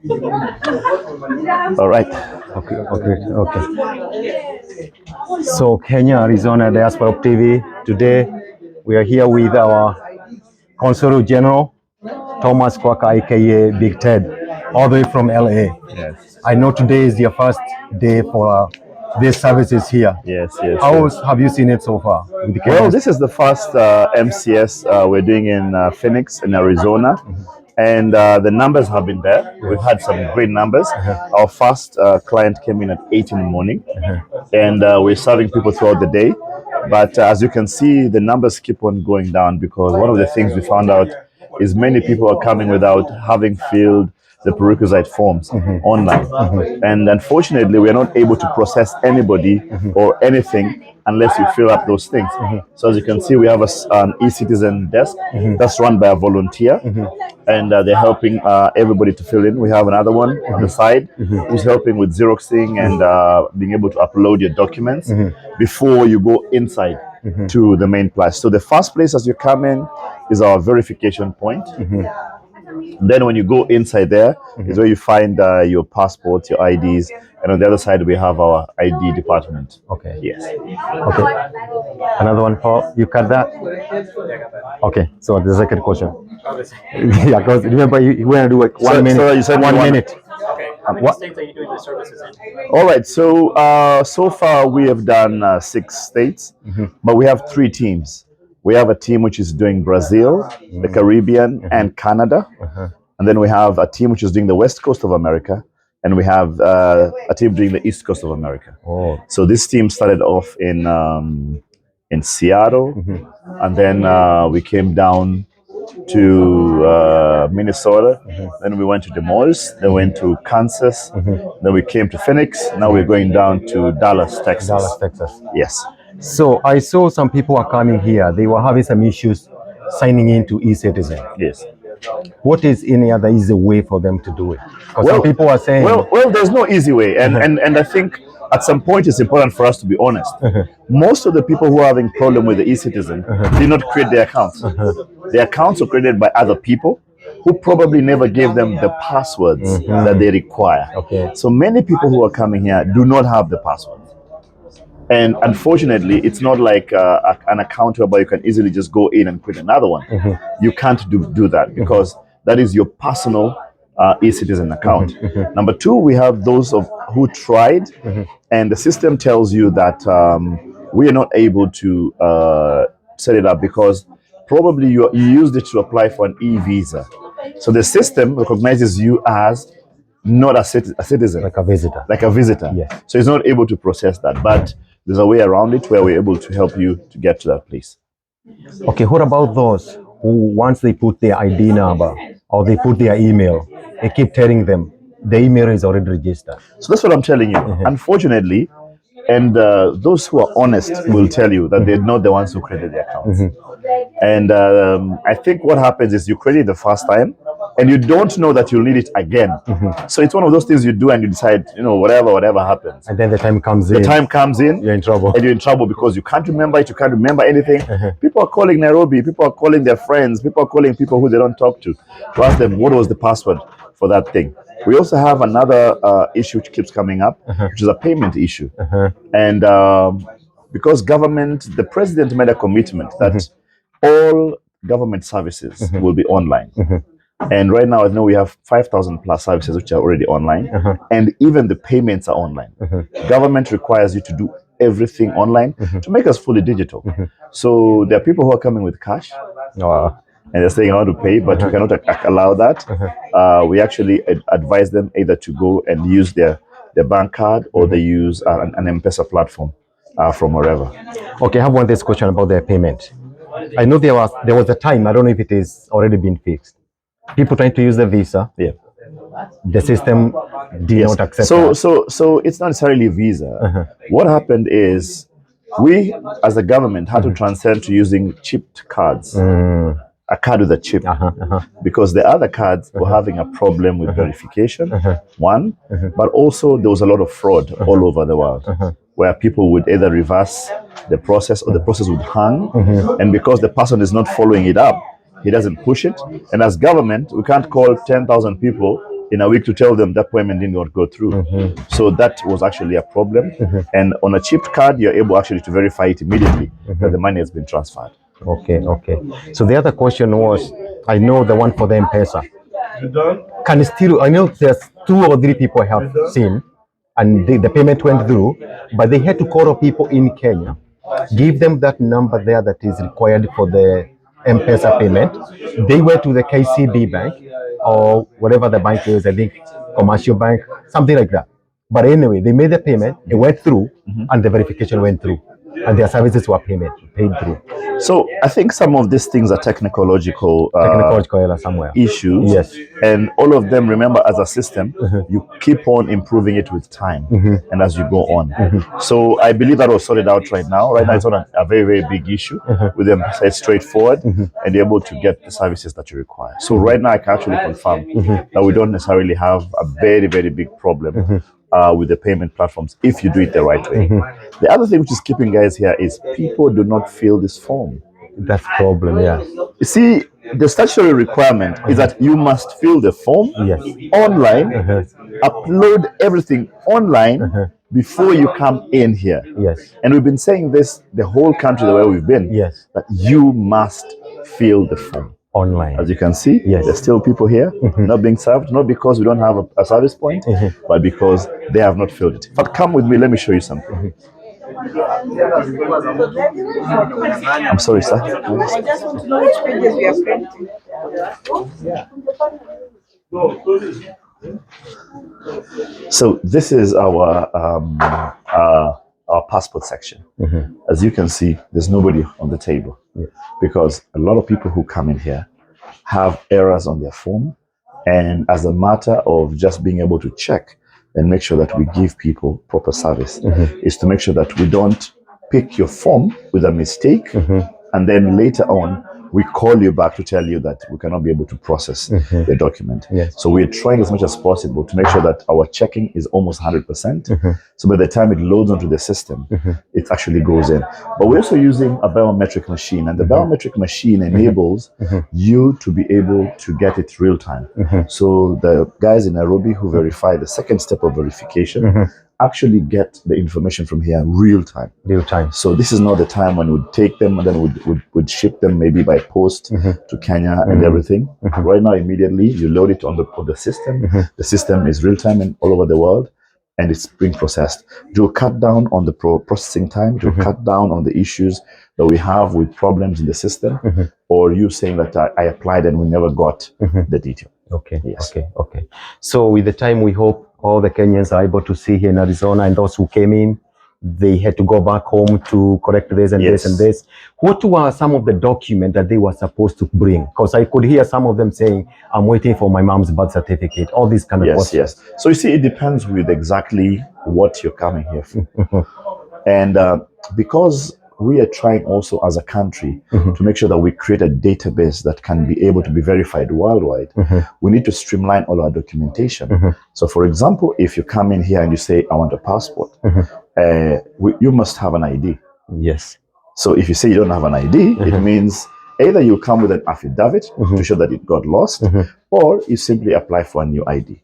All right. Okay. So Kenya, Arizona Diaspora TV. Today we are here with our Consul General Thomas Kwaka, aka Big Ted, all the way from LA. Yes. I know today is your first day for these services here. Yes. Yes. How Yes. have you seen it so far? With the Well, Kenyans? this is the first MCS we're doing in Phoenix, in Arizona, and the numbers have been there. We've had some great numbers. Our first client came in at 8 in the morning, and we're serving people throughout the day. But as you can see, the numbers keep on going down because one of the things we found out is many people are coming without having filled the prerequisite forms online. And unfortunately, we are not able to process anybody or anything unless you fill up those things. So as you can see, we have an e-citizen desk that's run by a volunteer, and they're helping everybody to fill in. We have another one on the side who's helping with Xeroxing and being able to upload your documents before you go inside to the main place. So the first place as you come in is our verification point. Then when you go inside there is where you find your passports, your IDs, and on the other side we have our ID department. Okay. Yes. Okay. Another one for you cut that? Okay. So the second question. Yeah, because remember you want to do like 1 minute. So you said one you want- minute. Okay. How many What? states are you doing the services in? All right. So so far we have done 6 states, but we have 3 teams. We have a team which is doing Brazil, the Caribbean, and Canada, and then we have a team which is doing the West Coast of America, and we have a team doing the East Coast of America. Oh. So this team started off in Seattle, and then we came down to Minnesota. Then we went to Des Moines. Then we went to Kansas. Then we came to Phoenix. Now we're going down to Dallas, Texas. Dallas, Texas. Yes. So I saw some people are coming here. They were having some issues signing into e-citizen. Yes. What is any other easy way for them to do it? Because some people are saying, Well, there's no easy way, and I think at some point it's important for us to be honest. Most of the people who are having problem with the e-citizen did not create their accounts. Their accounts were created by other people who probably never gave them the passwords that they require. Okay. So many people who are coming here do not have the passwords. And unfortunately, it's not like an account whereby you can easily just go in and create another one. You can't do that because that is your personal e-citizen account. Number 2, we have those who tried, and the system tells you that we are not able to set it up because probably you used it to apply for an e-visa. So the system recognizes you as not a citizen, like a visitor. like a visitor. Yes. So it's not able to process that, but there's a way around it where we're able to help you to get to that place. Okay, what about those who once they put their ID number or they put their email, they keep telling them the email is already registered? So that's what I'm telling you. Unfortunately, and those who are honest will tell you that they're not the ones who created the accounts. And I think what happens is you create it the first time and you don't know that you'll need it again. So it's one of those things you do and you decide, whatever happens. And then the time comes The time comes in, you're in trouble. and you're in trouble because you can't remember it, you can't remember anything. People are calling Nairobi, people are calling their friends, people are calling people who they don't talk to ask them what was the password for that thing. We also have another issue which keeps coming up, which is a payment issue. And because the president made a commitment that all government services will be online. And right now, I know we have 5,000 plus services which are already online, and even the payments are online. Government requires you to do everything online to make us fully digital. So there are people who are coming with cash, and they're saying how to pay, but we cannot allow that. We actually advise them either to go and use their bank card or they use an M-Pesa platform from wherever. Okay, I have one last question about their payment. I know there was a time, I don't know if it is already been fixed. People trying to use the visa. Yeah. The system did not accept So that. so it's not necessarily visa. What happened is we as a government had to transcend to using chipped cards. A card with a chip, because the other cards were having a problem with verification, one, but also there was a lot of fraud all over the world, where people would either reverse the process or the process would hang, and because the person is not following it up, he doesn't push it. And as government, we can't call 10,000 people in a week to tell them that payment did not go through. So that was actually a problem. And on a chipped card, you're able actually to verify it immediately that the money has been transferred. Okay. So the other question was, I know the one for the M-Pesa. Can still, I know there's 2 or 3 people I have seen, and the payment went through, but they had to call people in Kenya, give them that number there that is required for the M-Pesa payment. They went to the KCB bank or whatever the bank is, I think commercial bank, something like that. But anyway, they made the payment, it went through, and the verification went through, and their services were paid through. So I think some of these things are technological error somewhere. issues. Yes. And all of them, remember, as a system, you keep on improving it with time and as you go on. So I believe that was sorted out right now. Right now, it's not a very, very big issue. With them, it's straightforward and you're able to get the services that you require. So right now, I can actually confirm that we don't necessarily have a very, very big problem with the payment platforms if you do it the right way. The other thing which is keeping guys here is people do not fill this form. That's the problem, yeah. You see, the statutory requirement is that you must fill the form online, upload everything online before you come in here. Yes. And we've been saying this the whole country the way we've been, that you must fill the form. Online. As you can see, there's still people here not being served, not because we don't have a service point, but because they have not filled it. But come with me, let me show you something. I'm sorry, sir. I just want to know which pages we are printing. So this is our passport section. As you can see, there's nobody on the table because a lot of people who come in here have errors on their form, and as a matter of just being able to check and make sure that we give people proper service is to make sure that we don't pick your form with a mistake and then later on we call you back to tell you that we cannot be able to process the document. So we're trying as much as possible to make sure that our checking is almost 100%. So by the time it loads onto the system, it actually goes in. But we're also using a biometric machine, and the biometric machine enables you to be able to get it real time. So the guys in Nairobi who verify the second step of verification actually get the information from here real time. So this is not the time when we'd take them and then we'd ship them maybe by post to Kenya and everything. Right now, immediately you load it on the system. The system is real time and all over the world, and it's being processed. It will cut down on the processing time. It will cut down on the issues that we have with problems in the system, or you saying that I applied and we never got the detail. Okay. So with the time, we hope all the Kenyans are able to see here in Arizona, and those who came in, they had to go back home to correct this and this and this. What were some of the documents that they were supposed to bring? Because I could hear some of them saying, I'm waiting for my mom's birth certificate, all these kind of questions. So you see, it depends with exactly what you're coming here for. And because we are trying also as a country to make sure that we create a database that can be able to be verified worldwide, we need to streamline all our documentation. So for example, if you come in here and you say, I want a passport, you must have an ID. Yes. So if you say you don't have an ID, it means either you come with an affidavit to show that it got lost, or you simply apply for a new ID.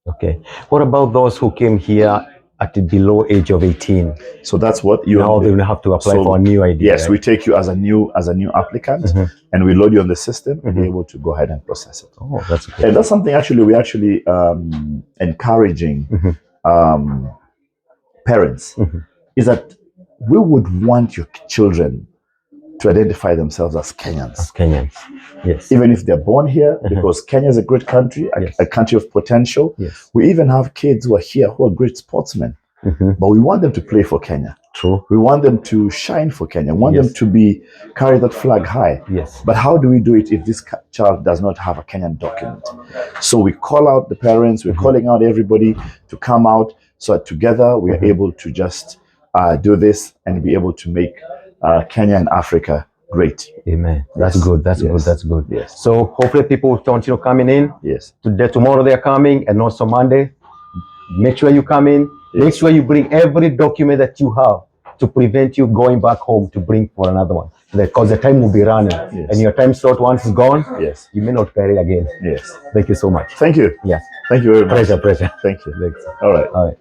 Okay. What about those who came here at the below age of 18? So that's what you now they will have to apply for a new ID. Yes, right? We take you as a new applicant, and we load you on the system and be able to go ahead and process it. Oh, that's good. And that's something actually we're actually encouraging parents is that we would want your children to identify themselves as Kenyans. Yes. Even if they're born here, because Kenya is a great country, a country of potential. Yes. We even have kids who are here who are great sportsmen, but we want them to play for Kenya. True. We want them to shine for Kenya. We want them to carry that flag high. Yes. But how do we do it if this child does not have a Kenyan document? So we call out the parents, we're calling out everybody to come out, so that together we are able to just do this and be able to make Kenya and Africa great. Amen. That's good. That's good. Yes. So hopefully people will continue coming in. Yes. Today, tomorrow they're coming, and also Monday. Make sure you come in. Yes. Make sure you bring every document that you have to prevent you going back home to bring for another one. Because the time will be running. Yes. And your time slot once is gone, you may not carry again. Yes. Thank you so much. Thank you. Yes. Thank you very much. Pleasure. Thank you. Thanks. All right. All right.